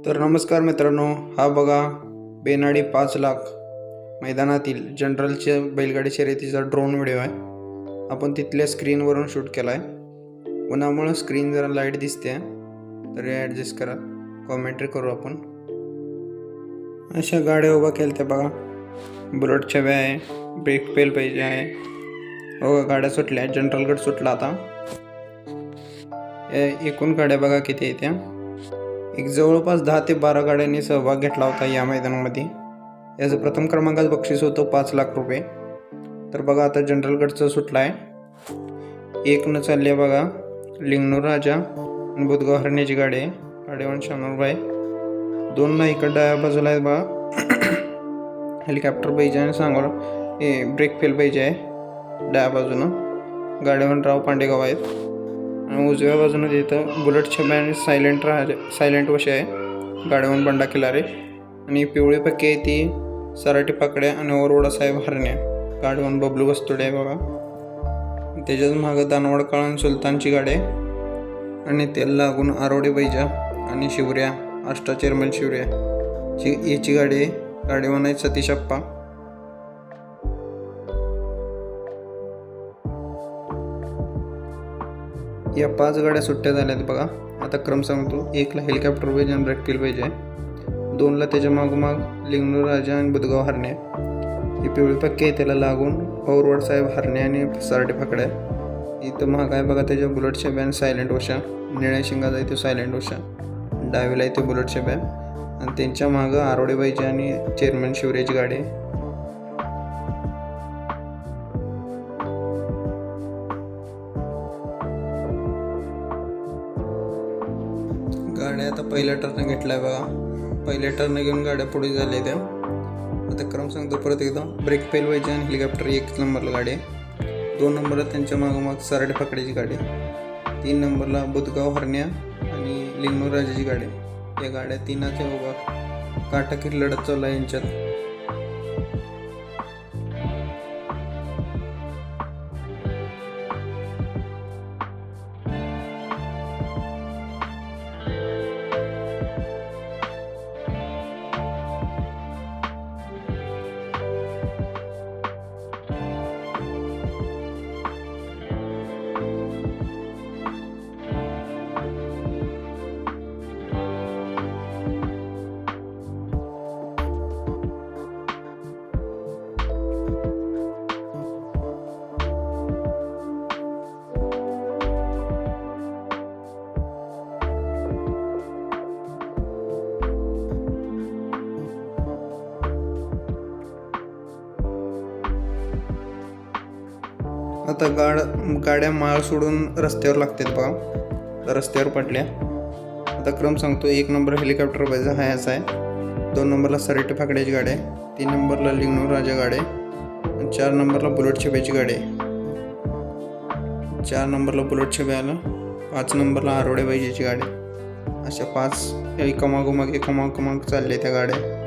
तर नमस्कार मित्रांनो, हा बघा बेनाडी 5 लाख मैदानातील जनरलच्या बैलगाडी शर्यतीचा ड्रोन व्हिडिओ आहे. आपण तिथल्या स्क्रीनवरून शूट केला आहे. उन्हामुळे स्क्रीन जरा लाईट दिसते, तर ॲडजस्ट करा. कॉमेंट्री करू आपण. अशा गाड्या उभा केल्या त्या बघा. बुलेट छब्या आहे, ब्रेक पेल पाहिजे आहे. बघा गाड्या सुटल्या, जनरलगड सुटला आता. एकूण गाड्या बघा किती आहेत. एक जवळपास 10 ते 12 गाड्यांनी सहभाग घेतला होता या मैदानामध्ये. याचं प्रथम क्रमांकाचं बक्षीस होतं 5 लाख रुपये. तर बघा आता जनरलगडचं सुटला आहे. 1 चालली आहे बघा लिंगनूर राजा आणि बुधगाव हरण्याची गाडी आहे. गाडीवान शानूरबाई. 2 इकडं डाव्या बाजूला आहे बघा हेलिकॉप्टर पाहिजे आणि सांगोला ब्रेक फेल पाहिजे आहे डाव्या बाजूनं. गाडीवान राव पांडेगाव आहेत. आणि उजव्या बाजूने तिथं बुलेट छब्या आणि सायलेंट वशी आहे. गाडीवरून बंडा किल्लारे आणि पिवळी पक्की आहे ती सराटी पाकड्या आणि ओरवडा साहेब हरण्या. गाडीवरून बबलू वस्तुडे आहे बघा. त्याच्याच मागं दानवड काळन सुलतानची गाडी आहे आणि त्याला लागून आरोडे बैजा आणि शिवऱ्या आष्टा चेअरमन शिवऱ्या याची गाडी आहे. गाडीवान आहे सतीश अप्पा. या 5 गाड्या सुट्ट्या झाल्यात बघा. आता क्रम सांगतो. 1ला हेलिकॉप्टर पाहिजे आणि ब्रेक पेल पाहिजे. 2ला त्याच्या मागोमाग लिंगनूर राजा आणि बुधगाव हरण्या. ही पिवळी पक्की आहे त्याला लागून पौरवड साहेब हरण्या आणि सारटी फाकड्या. इथं महाग आहे बघा त्याच्या बुलेट छब्या आणि सायलेंट वशा. निळ्या शिंगाचा आहे तो सायलेंट वशा. डावीला आहे ते बुलेट छब्या आणि त्यांच्या मागं आरोडे पाहिजे आणि चेअरमन शिवऱ्याची गाडी आहे. गाड्या आता पहिल्या टर्न घेतला आहे बघा. पहिल्या टर्न घेऊन गाड्या पुढे झाल्या त्या. आता क्रम सांगतो परत एकदा. ब्रेक पेल पाहिजे आणि हेलिकॉप्टर 1 नंबरला गाडी आहे. 2 नंबरला त्यांच्या मागोमाग सराटे फाकड्याची गाडी. 3 नंबरला बुधगाव हरण्या आणि लिंगनूर राजाची गाडी. या गाड्या 3च्या उभा काटाकीर लढत चालू आहे यांच्यात. आता गाड्या माळ सोडून रस्त्यावर लागतात बघा. रस्त्यावर पडल्या. आता क्रम सांगतो. 1 नंबर हेलिकॉप्टर पाहिजे हा याचा आहे. 2 नंबरला सरेटे फाकड्याची गाडी आहे. 3 नंबरला लिंगनूर राजा गाडी आहे आणि 4 नंबरला बुलेट छब्याची गाडी आहे. 4 नंबरला बुलेट छब्या आला. 5 नंबरला आरोडे बैजेची गाडी. अशा 5 एकामागोमाग चालले त्या गाड्या.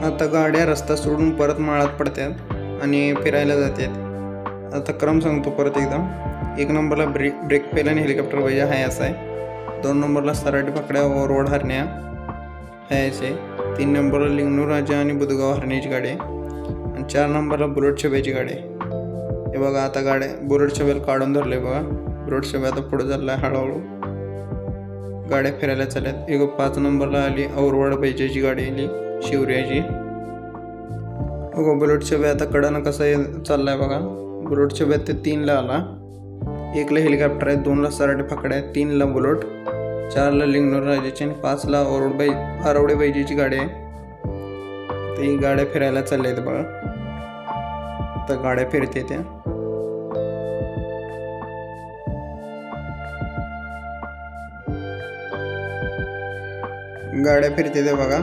आता गाड्या रस्ता सोडून परत माळात पडतात आणि फिरायला जातात. आता क्रम सांगतो परत एकदा. 1 नंबरला ब्रेक पेल आणि हेलिकॉप्टर पाहिजे हा याचा आहे. 2 नंबरला सराटी फाकड्या ओरवड हरण्या हा याचे. 3 नंबरला लिंगनूर राजा आणि बुधगाव हरण्याची गाडी आहे आणि 4 नंबरला बुलेट छब्याची गाडी आहे. हे बघा आता गाड्या बुलेट छब्याला काढून धरले बघा. बुलेट छब्या आता पुढे चालला आहे हळूहळू. गाड्या फिरायला चालल्यात. एक 5 नंबरला आली औरवाड बैजाची गाडी आली शिवऱ्याची. बघा बुलेटच्या बॅ आता कडानं कसा चाललाय बघा. बुलेटच्या बॅ ते 3ला आला. 1ला हेलिकॉप्टर आहे, 2ला सराटी फाकड्या आहे, 3ला बुलेट, 4ला लिंगनूर राजाची आणि 5ला आरवडे बैजाची गाडी आहे. ते गाड्या फिरायला चालल्या आहेत बघा. आता गाड्या फिरते त्या. गाड्या फिरते त्या बघा.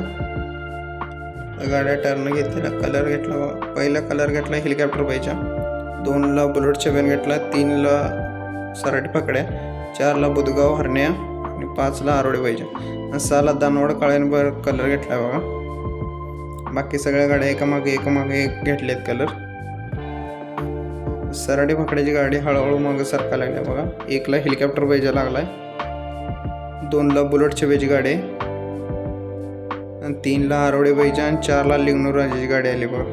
गाड्या टर्न घेतलेला, कलर घेतला बघा. पहिला कलर घेतला हेलिकॉप्टर पाहिजे, 2ला बुलेटच्या बॅन घेतला, 3ला सराटी पकड्या, 4ला बुधगाव हरण्या आणि 5ला आरोडे पाहिजे, 6ला दानवड काळ्यांवर कलर घेतला बघा. बाकी सगळ्या गाड्या एकामागे एक घेतलेत कलर. सराटी पकड्याची गाडी हळूहळू मागे सरका लागल्या बघा. 1ला हेलिकॉप्टर पाहिजे लागलाय, 2ला बुलेटच्या बेची गाडी आणि 3ला आरोडे बैजा आणि 4ला लिंगनूर राजाची गाडी आली बघा.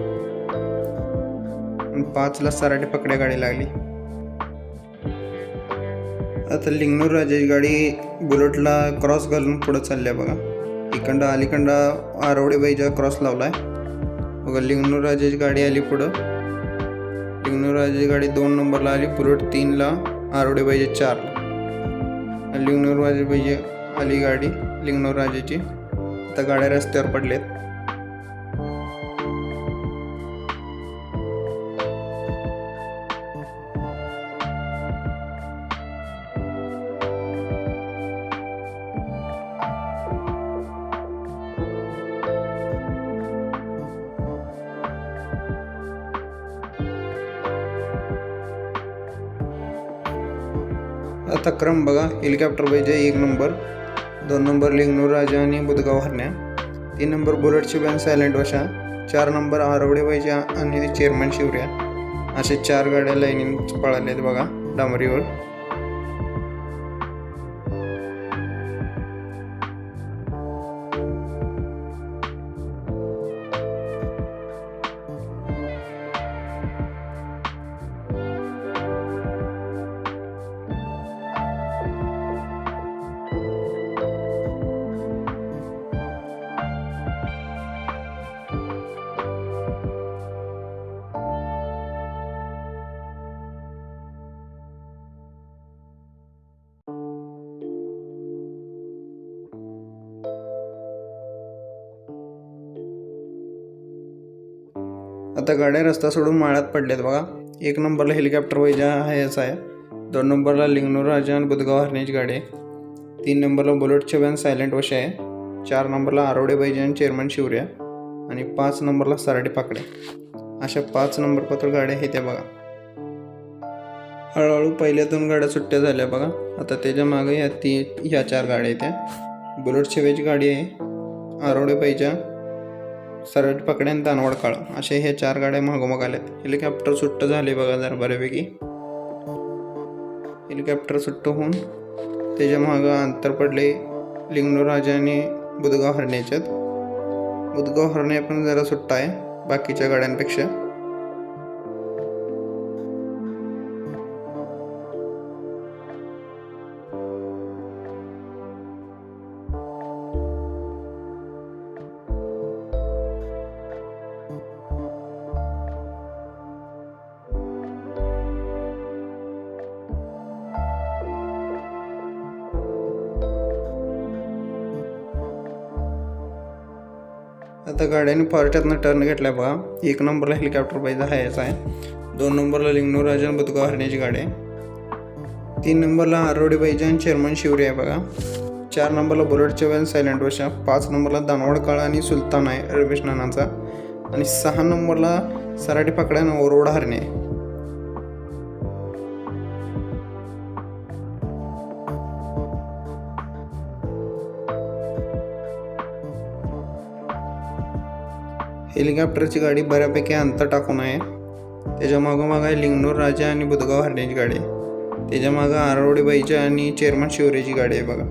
आणि 5ला सराटी पकड्या गाडी लागली. आता लिंगनूर राजाची गाडी बुलेटला क्रॉस घालून पुढे चालल्या बघा. इकडं अलीकडं आरोडे बैजा क्रॉस लावलाय बघा. लिंगनूर राजाची गाडी आली पुढं. लिंगनूर राजाची गाडी 2 नंबरला आली, बुलेट 3ला, आरोडे बैजा 4ला. लिंगनूर राजा बैजा आली गाडी लिंगनूर राजाची. आता गाड्या रस्त्यावर पडलेत. आता क्रम बघा. हेलिकॉप्टर पाहिजे 1 नंबर, 2 नंबर लिंगनूर राजा आणि बुधगाव हरण्या, 3 नंबर बुलेटची बॅन सायलेंट वशा, 4 नंबर आरवडे पाहिजे आणि चेअरमन शिवऱ्या. असे 4 गाड्या लाईनीने पळाल्या आहेत बघा डांबरीवर. आता गाड्या रस्ता सोडून माळ्यात पडल्यात बघा. 1 नंबरला हेलिकॉप्टर पाहिजे ह्याच आहे, 2 नंबरला लिंगनूर राजा आणि बुधगाव हरण्याची गाडी आहे, 3 नंबरला बुलेटची बॅन सायलेंट वशा आहे, 4 नंबरला आरोडे पाहिजे आणि चेअरमन शिवऱ्या आणि 5 नंबरला सराटी पाकड्या. अशा 5 नंबर पत्र गाड्या आहेत त्या बघा. हळूहळू पहिल्या 2 गाड्या सुट्ट्या झाल्या बघा. आता त्याच्या मागे ह्या 4 गाड्या आहेत त्या. बुलेटची वेची गाडी आहे, आरोडे पाहिजे, सराटी पकड्या आणि दानवड काळ, असे हे 4 गाड्या मागोमाग आल्यात. हेलिकॉप्टर सुट्ट झाले बघा जरा बऱ्यापैकी. हेलिकॉप्टर सुट्ट होऊन त्याच्या मागं अंतर पडले लिंगनूर राजा आणि बुधगाव हरण्याच्यात. बुधगाव हरणे पण जरा सुट्टा आहे बाकीच्या गाड्यांपेक्षा. आता गाड्याने फॉरेस्टातनं टर्न घेतला बघा. 1 नंबरला हेलिकॉप्टर पाहिजे हायच आहे, 2 नंबरला लिंगनूर राजा आणि बुधगाव हरण्याची गाडी आहे, 3 नंबरला आरोडे पाहिजे आणि चेअरमन शिवरी आहे बघा, 4 नंबरला बुलेटच्या वॅन सायलेंट वशा, 5 नंबरला दानवड काळा आणि सुलतान आहे रमेश नानांचा आणि 6 नंबरला सराटी पकड्या आणि ओरवड हरणे. हेलिकॉप्टरची गाडी बऱ्यापैकी अंतर टाकून आहे. त्याच्या मागोमाग आहे लिंगनूर राजा आणि बुधगाव हरण्याची गाडी आहे. त्याच्या मागं आरोडे बाईच्या आणि चेअरमन शिवरेची गाडी आहे बघा.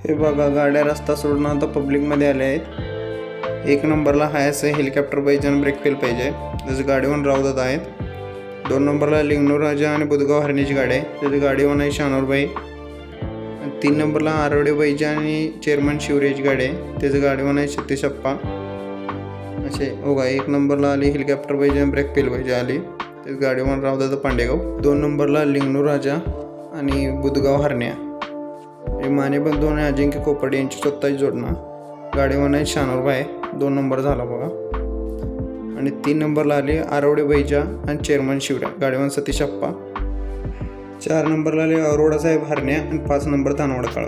ते बघा गाड्या रस्ता सोडून आता पब्लिकमध्ये आल्या आहेत. 1 नंबरला हाय असं हेलिकॉप्टर पाहिजे आणि ब्रेक फेल पाहिजे, जसं गाडीवर रावतात आहेत. 2 नंबरला लिंगणूर राजा आणि बुधगाव हरणीची गाडी आहे, त्याची गाडीवर आहे शानूरबाई. 3 नंबरला आरवडे पाहिजे आणि चेअरमन शिवरेची गाडी आहे, त्याचं गाडीवर आहे सतीशप्पा. असे बघा 1 नंबरला आली हेलिकॉप्टर पाहिजे आणि ब्रेक फेल पाहिजे आली, त्याच गाडीवर रावतात पांडेगाव. 2 नंबरला लिंगणूर राजा आणि बुधगाव हरण्या, मानेबंधू आणि अजिंक्य कोपर्डे यांची स्वतःची जोडणं. गाडीवर आहे शानूरबाई, 2 नंबर झाला बघा. आणि 3 नंबरला आली आरवडे बैजा आणि चेअरमन शिवऱ्या, गाडीवर सतीशप्पा. 4 नंबरला आले अरोडा साहेब हरण्या आणि 5 नंबर धानवड काळ.